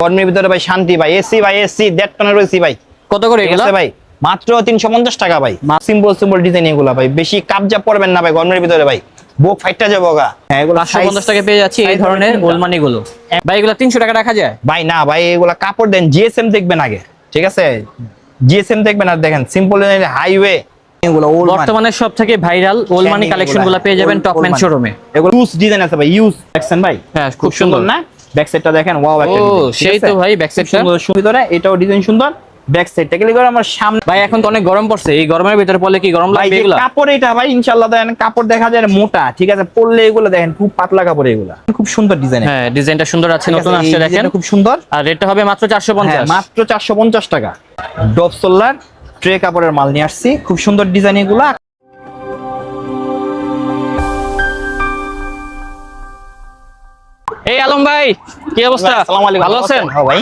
গরমের ভিতরে ভাই শান্তি ভাই, এসি ভাই, এসি 1.5 টনের এসি ভাই। কত করে এগুলো ভাই? মাত্র 350 টাকা ভাই। সিম্পল সিম্পল ডিজাইন এগুলা ভাই, বেশি কাবজা পড়বেন না ভাই গরমের ভিতরে ভাই, বুক ফাইটটা যাবো গা। হ্যাঁ, এগুলো 550 টাকা পেয়ে যাচ্ছি এই ধরনের ওলমানি গুলো। ভাই এগুলো 300 টাকা রাখা যায় ভাই? না ভাই, এগুলা কাপড় দেন, জিএসএম দেখবেন আগে, ঠিক আছে? জিএসএম দেখবেন আর দেখেন সিম্পল হাইওয়ে। এগুলো বর্তমানে সবথেকে ভাইরাল ওলমানি কালেকশন গুলো পেয়ে যাবেন টপম্যান শোরুমে। এগুলো ইউজ ডিজাইন আছে ভাই, ইউজ দেখছেন ভাই? হ্যাঁ, খুব সুন্দর না? ব্যাক সাইডটা দেখেন, ওয়াও একটা ও সেই তো ভাই, ব্যাক সাইডটা সুন্দর, এটাও ডিজাইন সুন্দর। ব্যাক সাইডটা গেলে করে আমার সামনে ভাই এখন তো অনেক গরম পড়ছে, এই গরমের ভিতরে পড়লে কি গরম লাগবে এগুলা? কাপড় এটা ভাই ইনশাআল্লাহ দেখেন, কাপড় দেখা যায় মোটা, ঠিক আছে? পরলে এগুলো দেখেন খুব পাতলা কাপড়, এগুলো খুব সুন্দর ডিজাইন। হ্যাঁ, ডিজাইনটা সুন্দর আছে, নতুন আসছে দেখেন, খুব সুন্দর। আর রেটটা হবে মাত্র 450। মাত্র 450 টাকা। ডব সোলার ট্রে কাপড়ের মাল নিয়ে আসছি, খুব সুন্দর ডিজাইন এগুলা। এই আলম ভাই, কি অবস্থা? আসসালামু আলাইকুম, ভালো আছেন? হ্যাঁ ভাই,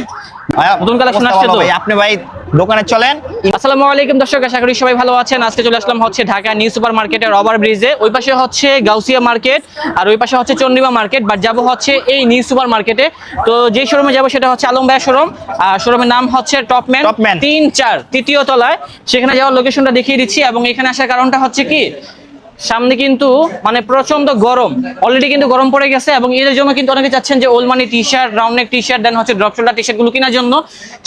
নতুন কালেকশন আসছে তো ভাই। আপনি ভাই দোকানে চলেন। আসসালামু আলাইকুম দর্শক, আশা করি সবাই ভালো আছেন। আজকে চলে আসলাম হচ্ছে ঢাকা নিউ সুপার মার্কেটের ওভার ব্রিজে। ওই পাশে হচ্ছে গাউসিয়া মার্কেট আর ওই পাশে হচ্ছে চন্ডিমা মার্কেট, বাট যাবো হচ্ছে এই নিউ সুপার মার্কেটে। তো যে শোরুমে যাবো সেটা হচ্ছে আলম ভাইয়ের শোরুম, আর শোরুমের নাম হচ্ছে টপম্যান 3-4 তৃতীয় তলায়। সেখানে যাওয়ার লোকেশনটা দেখিয়ে দিচ্ছি। এবং এখানে আসার কারণটা হচ্ছে কি, সামনে কিন্তু মানে প্রচন্ড গরম, অলরেডি কিন্তু গরম পড়ে গেছে। এবং এর জন্য কিন্তু অনেকে চাচ্ছেন যে ওলমানি T shirt, round neck T shirt, then হচ্ছে ড্রপ শোল্ডার টি শার্ট গুলো কেনার জন্য।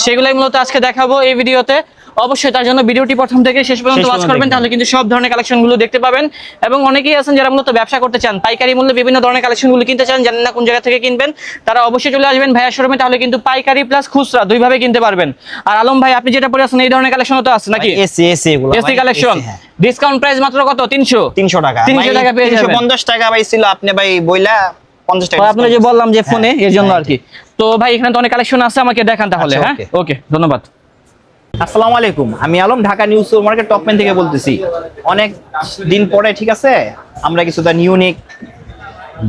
সেগুলোই মূলত আজকে দেখাবো এই ভিডিওতে। অবশ্যই তার জন্য ভিডিওটি প্রথম থেকে শেষ পর্যন্ত ওয়াচ করবেন, তাহলে কিন্তু সব ধরনের কালেকশন গুলো দেখতে পাবেন। এবং অনেকেই আছেন যারা মূলত ব্যবসা করতে চান, পাইকারি মূল্যে বিভিন্ন ধরনের কালেকশন গুলো কিনতে চান, জানেন না কোন জায়গা থেকে কিনবেন, তারা অবশ্যই চলে আসবেন ভাইয়া শোরুমে, তাহলে কিন্তু পাইকারি প্লাস খুচরা দুইভাবে কিনতে পারবেন। আর আলম ভাই, আপনি যেটা পরে আছেন এই ধরনের কালেকশন তো আছে নাকি? এসি এসি এগুলো এসি কালেকশন। ডিসকাউন্ট প্রাইস মাত্র কত? 300 টাকা। 300 টাকা পেয়ে যাবেন। 350 টাকা ভাই ছিল, আপনি ভাই বইলা 50 টাকা। আপনি যে বললাম যে ফোনে, এর জন্য আর কি। তো ভাই এখানে তো অনেক কালেকশন আছে, আমাকে দেখান তাহলে। হ্যাঁ, ওকে, ধন্যবাদ। আসসালামু আলাইকুম, আমি Alam Dhaka new super market Topman থেকে বলতেছি। অনেক দিন পরে, ঠিক আছে, আমরা কিছু ইউনিক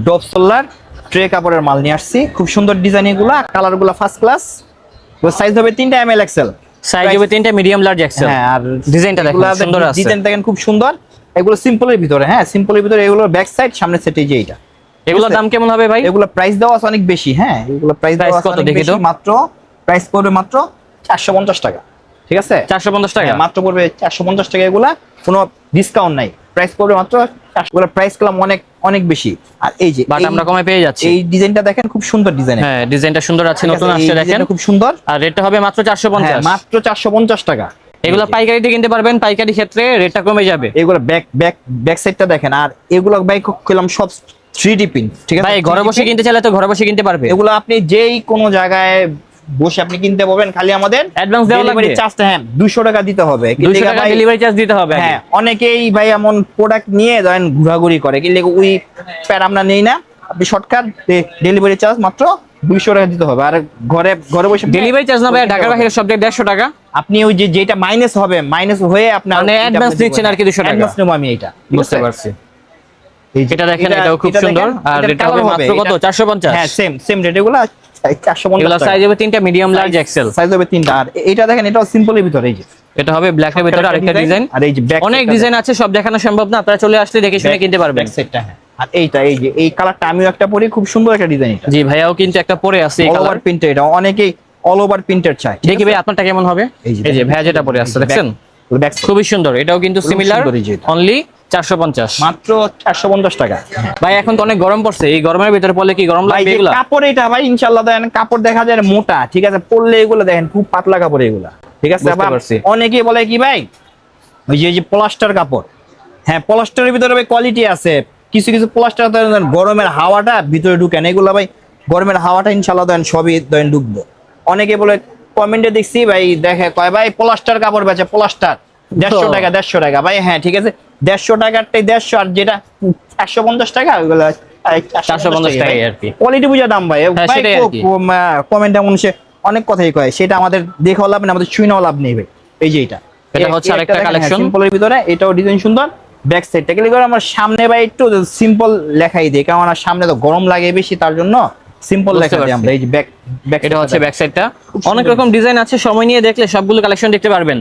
ডব সোলার ট্রে কাপড়ের মাল নিয়ে আসছি। খুব সুন্দর ডিজাইন এগুলা, কালার গুলা ফার্স্ট ক্লাস। সাইজ হবে 3টা এমএল এক্সেল, সাইজ হবে 3টা মিডিয়াম লার্জ এক্সেল। হ্যাঁ, আর ডিজাইনটা দেখুন, সুন্দর আছে। ডিজাইন দেখেন খুব সুন্দর। এগুলো সিম্পলের ভিতরে, হ্যাঁ সিম্পলের ভিতরে। এগুলো ব্যাক সাইড, সামনে সেট এই যে এটা। এগুলোর দাম কেমন হবে ভাই? এগুলো প্রাইস দেওয়া আছে অনেক বেশি। হ্যাঁ, এগুলো প্রাইস দেওয়া আছে কত অনেক দেখি তো? বেশি। মাত্র প্রাইস পড়বে মাত্র 450 টাকা, ঠিক আছে? 450 টাকা মাত্র পড়বে 450 টাকা। এগুলা কোনো ডিসকাউন্ট নাই, প্রাইস পড়বে মাত্র 400। প্রাইস কলাম অনেক অনেক বেশি। আর এই যে বাট আমরা কমে পেয়ে যাচ্ছি। এই ডিজাইনটা দেখেন, খুব সুন্দর ডিজাইন। হ্যাঁ, ডিজাইনটা সুন্দর আছে, নতুন আসছে দেখেন, খুব সুন্দর। আর রেটটা হবে মাত্র 450। মাত্র 450 টাকা। এগুলো পাইকারিতে কিনতে পারবেন, পাইকারি ক্ষেত্রে রেটটা কমে যাবে। এগুলো ব্যাক ব্যাক ব্যাক সাইডটা দেখেন। আর এগুলো বাইক কইলাম সব 3D প্রিন্ট, ঠিক আছে? ভাই ঘরে বসে কিনতে চাইলে তো ঘরে বসে কিনতে পারবে। এগুলো আপনি যেই কোনো জায়গায় বসে আপনি কিনতে পারবেন, খালি আমাদের অ্যাডভান্স দেওয়া লাগবে। চার্জটা 200 টাকা দিতে হবে। 200 টাকা ডেলিভারি চার্জ দিতে হবে। হ্যাঁ, অনেকেই ভাই এমন প্রোডাক্ট নিয়ে ধরেন ঘোরাঘুরি করে, কিন্তু ওই প্যার আমরা নেই না। আপনি শর্টকাট ডেলিভারি চার্জ মাত্র 200 টাকা দিতে হবে। আর ঘরে ঘরে বসে ডেলিভারি চার্জ না ভাই, ঢাকার বাইরে সব জায়গায় 150 টাকা। আপনি ওই যে যেটা মাইনাস হবে, মাইনাস হয়ে আপনার মানে অ্যাডভান্স দিচ্ছেন আর কি 200 টাকা। অ্যাডভান্স নেব আমি এটা, বুঝতে পারছি। এটা দেখেন, এটাও খুব সুন্দর। আর এটা হবে মাত্র কত? 450। হ্যাঁ, সেম রেট। এগুলো 450 এগুলো টাকা। সাইজ হবে 3টা মিডিয়াম লার্জ এক্সেল। সাইজ হবে 3টা। আর এটা দেখেন, এটাও সিম্পলের ভিতরে। এই যে এটা হবে ব্ল্যাকের ভিতরে আরেকটা ডিজাইন। আর এই যে ব্যাক অনেক ডিজাইন আছে, সব দেখানো সম্ভব না, আপনারা চলে আসলে দেখে শুনে কিনতে পারবেন। ব্যাক সাইডটা। হ্যাঁ, আর এইটা এই যে এই কালারটা আমিও একটা পরি, খুব সুন্দর একটা ডিজাইন। এটা জি ভাইয়াও কিন্তু একটা পরে আছে এই অল কালার ওভার প্রিন্টেড। এটা অনেকেই অল ওভার প্রিন্টেড চায়। দেখি ভাই আপনারটা কেমন হবে। এই যে ভাইয়া যেটা পরে আছে দেখছেন, খুবই সুন্দর। এটাও কিন্তু সিমিলার, অনলি 450। মাত্র 450 টাকা। ভাই এখন তো অনেক গরম পড়ছে, এই গরমের ভিতরে পড়লে কি গরম লাগবে এগুলা? কাপড় এটা ভাই ইনশাআল্লাহ দেখেন, কাপড় দেখা যায় মোটা, ঠিক আছে? পরলে এগুলো দেখেন খুব পাতলা কাপড় এগুলা, ঠিক আছে? আবার অনেকেই বলে কি ভাই, ওই যে প্লাস্টার কাপড়। হ্যাঁ, প্লাস্টারের ভিতরে ভাই কোয়ালিটি আছে। কিছু কিছু প্লাস্টার গরমের হাওয়াটা ভিতরে ঢুকে না। এগুলো ভাই গরমের হাওয়াটা ইনশাআল্লাহ দেন সবই দেন ঢুকবো। অনেকে বলে, কমেন্টে দেখছি ভাই, দেখে কয় ভাই প্লাস্টার কাপড় বেচে, প্লাস্টার 150 টাকা 150 টাকা। ভাই হ্যাঁ, ঠিক আছে, 150 টাকারটাই 150, আর যেটা 450 টাকা ওইগুলো 450 টাকা আর কি। কোয়ালিটি বুঝা দাম ভাই। কমেন্ট এমন সে অনেক কথাই কয়, সেটা আমাদের দেখাও লাভ না, আমাদের ছুঁইনাও লাভ নেই ভাই। এই যে এটা হচ্ছে আরেকটা কালেকশন সিম্পলের ভিতরে। এটাও ডিজাইন সুন্দর। ব্যাক সাইডটা গেলে করে আমার সামনে ভাই একটু সিম্পল লেখাই দেই, কারণ আমার সামনে তো গরম লাগে বেশি, তার জন্য সিম্পল লেখা দিই আমরা। এই যে ব্যাক এটা হচ্ছে ব্যাক সাইডটা। অনেক রকম ডিজাইন আছে, সময় নিয়ে দেখলে সবগুলো কালেকশন দেখতে পারবেন।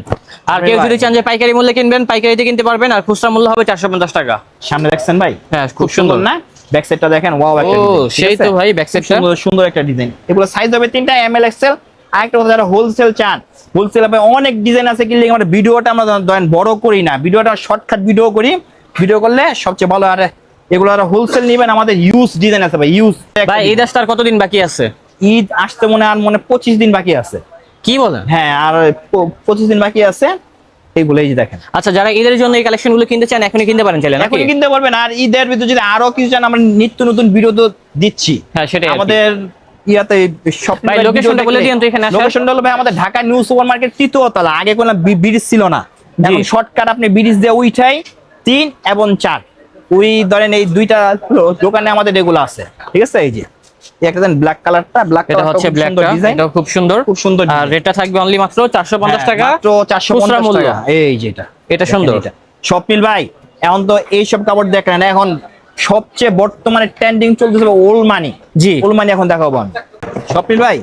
আর কেউ যদি চান যে পাইকারি মূল্যে কিনবেন, পাইকারিতে কিনতে পারবেন। আর খুচরা মূল্য হবে 450 টাকা। সামনে দেখছেন ভাই? হ্যাঁ, খুব সুন্দর না? ব্যাক সাইডটা দেখেন, ওয়াও একটা ও ডিজাইন। সেই তো ভাই ব্যাক সাইডটা সুন্দর সুন্দর একটা ডিজাইন। এগুলো সাইজ হবে 3টা, এমএল এক্সেল। আরেকটা কথা, যারা হোলসেল চান, হোলসেল হবে অনেক ডিজাইন আছে, কিন্তু আমরা ভিডিওটা আমরা ধরেন বড় করি না, ভিডিওটা শর্টকাট ভিডিও করি, ভিডিও করলে সবচেয়ে ভালো। আর এগুলো আর হোলসেল নেবেন, আমাদের ইউজ ডিজাইন আছে ভাই, ইউজ। ভাই ঈদ আসতে আর কতদিন বাকি আছে? ঈদ আসতে মনে হয় আর 25 দিন বাকি আছে। কি বলেন? হ্যাঁ, আর 25 দিন বাকি আছে। এইগুলো এই যে দেখেন। আচ্ছা, যারা ঈদের জন্য এই কালেকশন গুলো কিনতে চান এখনই কিনতে পারেন চাইলে নাকি? এখনই কিনতে পারবেন। আর ঈদের ভিতরে যদি আরো কিছু চান, আমরা নিত্য নতুন ভিডিও তো দিচ্ছি। হ্যাঁ, সেটাই আর কি। আমাদের ইয়াতে সব ভাই লোকেশনটা বলে দিন তো এখানে আসার। লোকেশনটা হলো ভাই আমাদের ঢাকা নিউ সুপার মার্কেট 3য় তলা। আগে কোনো ব্রিজ ছিল না, এখন শর্টকাট আপনি ব্রিজ দিয়ে উঠাই 3 এবং 4, ওই ধরেন এই দুইটা দোকানে আমাদের এগুলো আছে। ঠিক আছে, এই যে একটা দেন ব্ল্যাক কালারটা, ব্ল্যাক এটা হচ্ছে ব্ল্যাকটা, এটা খুব সুন্দর, খুব সুন্দর। আর রেটটা থাকবে অনলি মাত্র 450 টাকা, মাত্র 450 টাকা। এই যে এটা সুন্দর। স্বপ্নিল ভাই, এখন তো এই সব কাপড় দেখেন, এখন সবচেয়ে বর্তমানে ট্রেন্ডিং চলতেছে ওল মানি। জি, ওল মানি এখন দেখাবো আমি। স্বপ্নিল ভাই,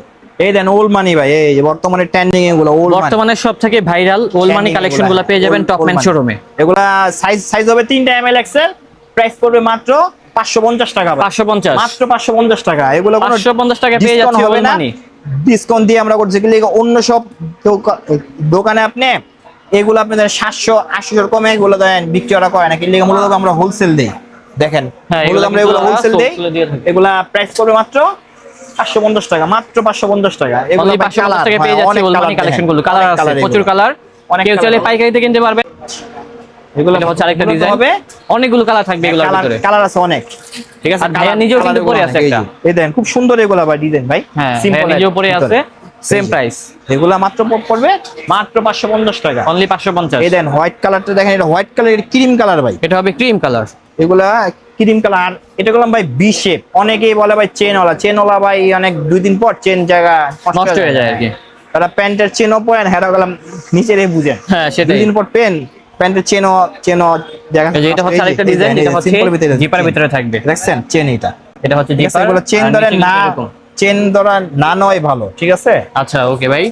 এই দেন ওল মানি ভাই, এই যে বর্তমানে ট্রেন্ডিং এগুলো ওল মানি, বর্তমানে সবথেকে ভাইরাল ওল মানি কালেকশন গুলো পেয়ে যাবেন টপম্যান শোরুমে। এগুলা সাইজ হবে 3টা, এমএল এক্সেল। প্রাইস পড়বে মাত্র 550 টাকা। 550, মাত্র 550 টাকা। এগুলো কোনো 550 টাকা পেয়ে যাচ্ছে ওল মানি। ডিসকাউন্ট দিয়ে আমরা করছি, কি অন্য সব দোকানে আপনি এগুলো আপনাদের 700-800 কমে এগুলো দেন, বিক্রি করা করে না, কিন্তু মূলত আমরা হোলসেল দেই। দেখেন, মূলত আমরা এগুলো হোলসেল দেই। এগুলা প্রাইস পড়বে মাত্র 550 টাকা, মাত্র 550 টাকা। এগুলো 550 টাকা পেয়ে যাচ্ছে ওল মানি কালেকশন গুলো। কালার আছে, প্রচুর কালার, কেউ চাইলে পাইকারিতে কিনতে পারবে। এগুলো হচ্ছে আরেকটা ডিজাইন হবে, অনেকগুলো কালার থাকবে এগুলোর ভিতরে, কালার আছে অনেক। ঠিক আছে, ভাইয়া নিজেও কিন্তু পরে আছে একটা, এই দেন খুব সুন্দর এগুলা ভাই ডিজাইন ভাই, হ্যাঁ সিম্পল নিজেও পরে আছে, সেম প্রাইস। এগুলা মাত্র পড়বে মাত্র 550 টাকা, অনলি 550। এই দেন হোয়াইট কালারটা দেখেন, এটা হোয়াইট কালার, ক্রিম কালার ভাই, এটা হবে ক্রিম কালার। এগুলা ক্রিম কালার। এটা করলাম ভাই বি শেপ। অনেকেই বলে ভাই চেনওয়ালা ভাই অনেক 2 দিন পর চেন জায়গা নষ্ট হয়ে যায় আর কি। তারা প্যান্টের চেনও পরেন, হেরা গেলাম নিচেরে বুঝেন, হ্যাঁ সেটাই। 2 দিন পর প্যান্টের চেনও জায়গা। এটা হচ্ছে আরেকটা ডিজাইন, এটা হচ্ছে জিপার ভিতরে থাকবে, দেখছেন চেন। এটা হচ্ছে জিপার। এগুলো চেন ধরে না, চেন ধরা না নয় ভালো। ঠিক আছে, আচ্ছা ওকে ভাই,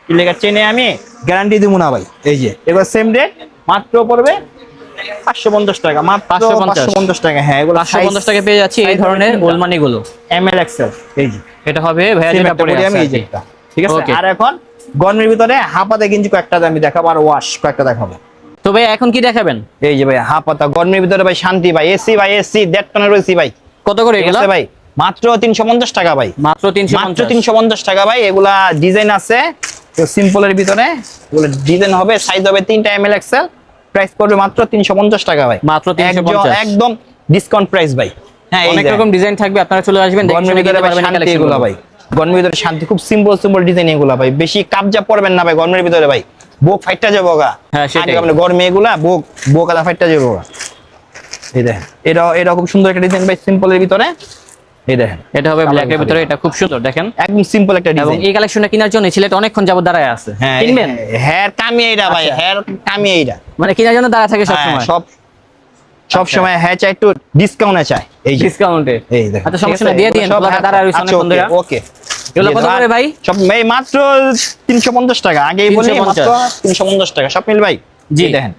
কি লেখা চেনে আমি গ্যারান্টি দিব না ভাই। এই যে এগুলো সেম রেট, মাত্র পড়বে 550 টাকা, মাত্র 550 টাকা। হ্যাঁ, এগুলো 550 টাকা পেয়ে যাচ্ছি এই ধরনের ওল মানি গুলো, এমএল এক্সেল। এই যে এটা হবে ভাইয়া যেটা পরে আছে আমি এই যে একটা। ঠিক আছে, আর এখন গরমের ভিতরে হাফাতে গেঞ্জি কয়েকটা আমি দেখাবো, আর ওয়াশ কয়েকটা দেখাবো। তো ভাই এখন কি দেখাবেন? এই যে ভাই হাফাতা গরমের ভিতরে ভাই, শান্তি ভাই, এসি ভাই, এসি 1.5 টনের এসি ভাই। কত করে এগুলা ভাই? মাত্র 350 টাকা ভাই, মাত্র 350 টাকা ভাই। এগুলা ডিজাইন আছে তো সিম্পলের ভিতরে, এগুলো ডিজাইন হবে, সাইজ হবে 3টা, এমএল এক্সেল। প্রাইস পড়বে মাত্র 350 টাকা ভাই, মাত্র 350, একদম ডিসকাউন্ট প্রাইস ভাই। হ্যাঁ, অনেক রকম ডিজাইন থাকবে, আপনারা চলে আসবেন, দেখে শুনে কিনতে পারবেন এই কালেকশন গুলো ভাই। গরমের ভিতরে শান্তি, খুব সিম্পল ডিজাইন এগুলা ভাই, বেশি কাবজা পড়বেন না ভাই গরমের ভিতরে ভাই, বুক ফাইটটা যাবো গা। হ্যাঁ সেটাই, আপনি গরমে এগুলা বুক আলা ফাইটটা যাবো গা। এই দেখেন, এটা খুব সুন্দর একটা ডিজাইন ভাই, সিম্পলের ভিতরে। এই দেখেন, এটা হবে ব্ল্যাকের ভিতরে, এটা খুব সুন্দর, দেখেন একদম সিম্পল একটা এবং ডিজাইন। এই কালেকশনটা কেনার জন্য ছেলেটা অনেকক্ষণ যাবত দাঁড়ায় আছে, হ্যাঁ, কিনবেন? হেয়ার কামি এইটা ভাই, হেয়ার কামি এইটা, মানে কেনার জন্য দাঁড়া থাকে সব সময়, সব সময় হ্যাঁ চাই একটু ডিসকাউন্টে চাই। এই যে ডিসকাউন্টে, এই দেখেন, আচ্ছা সমস্যা না, দিয়ে দিন, দাঁড়া রইছে অনেকক্ষণ ধরে। ওকে, এগুলো কত করে ভাই? সব এই মাত্র 350 টাকা, আগেই বলি মাত্র 350 টাকা। স্বপ্নিল ভাই, জি দেখেন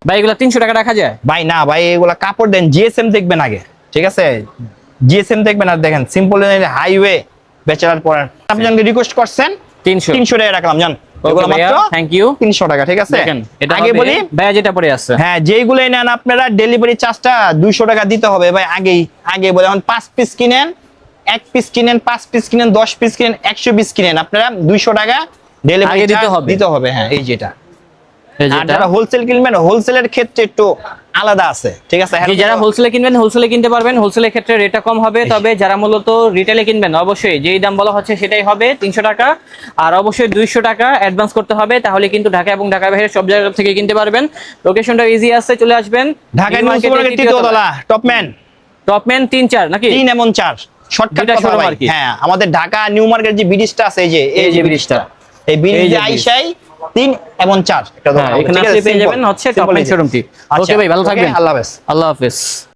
ভাই, এগুলো 300 টাকা রাখা যায় ভাই? না ভাই, এগুলা কাপড় দেন, জিএসএম দেখবেন আগে। ঠিক আছে, জিএসএম দেখবেন, আর দেখেন সিম্পল হাইওয়ে বেচারার পর আপনি জনকে রিকোয়েস্ট করছেন 300 টাকা রাখলাম জান। এগুলো মাত্র থ্যাংক ইউ 300 টাকা। ঠিক আছে, দেখেন এটা আগে বলি ভাইয়া যেটা পরে আছে, হ্যাঁ যেইগুলোই নেন আপনারা ডেলিভারি চার্জটা 200 টাকা দিতে হবে ভাই। আগে বলে, এখন 5 পিস কিনেন, 1 পিস কিনেন, 5 পিস কিনেন, 10 পিস কিনেন, 100 পিস কিনেন, আপনারা 200 টাকা ডেলিভারি দিতে হবে। হ্যাঁ, এই যেটা। আর যারা হোলসেল কিনবেন, হোলসেলের ক্ষেত্রে একটু আলাদা আছে। ঠিক আছে, যারা হোলসেলে কিনবেন হোলসেলে কিনতে পারবেন, হোলসেলের ক্ষেত্রে রেটটা কম হবে। তবে যারা মূলত রিটেলে কিনবেন অবশ্যই যেই দাম বলা হচ্ছে সেটাই হবে, 300 টাকা। আর অবশ্যই 200 টাকা অ্যাডভান্স করতে হবে, তাহলে কিন্তু ঢাকা এবং ঢাকার বাইরে সব জায়গা থেকে কিনতে পারবেন। লোকেশনটা ইজি আছে, চলে আসবেন ঢাকা নিউ সুপারমার্কেট 3য় তলা, টপম্যান 3-4 নাকি? 3 এবং 4 শর্টকাট কথা ভাই। হ্যাঁ, আমাদের ঢাকা নিউ মার্কেট যে ব্রিজটা আছে, এই যে ব্রিজটা, এই ব্রিজে আইসাই 3 এবং 4 একটা দোকান, এখানে আসলে পেয়ে যাবেন হচ্ছে টপম্যান শোরুমটি। ওকে ভাই, ভালো থাকবেন, আল্লাহ হাফেজ। আল্লাহ হাফেজ।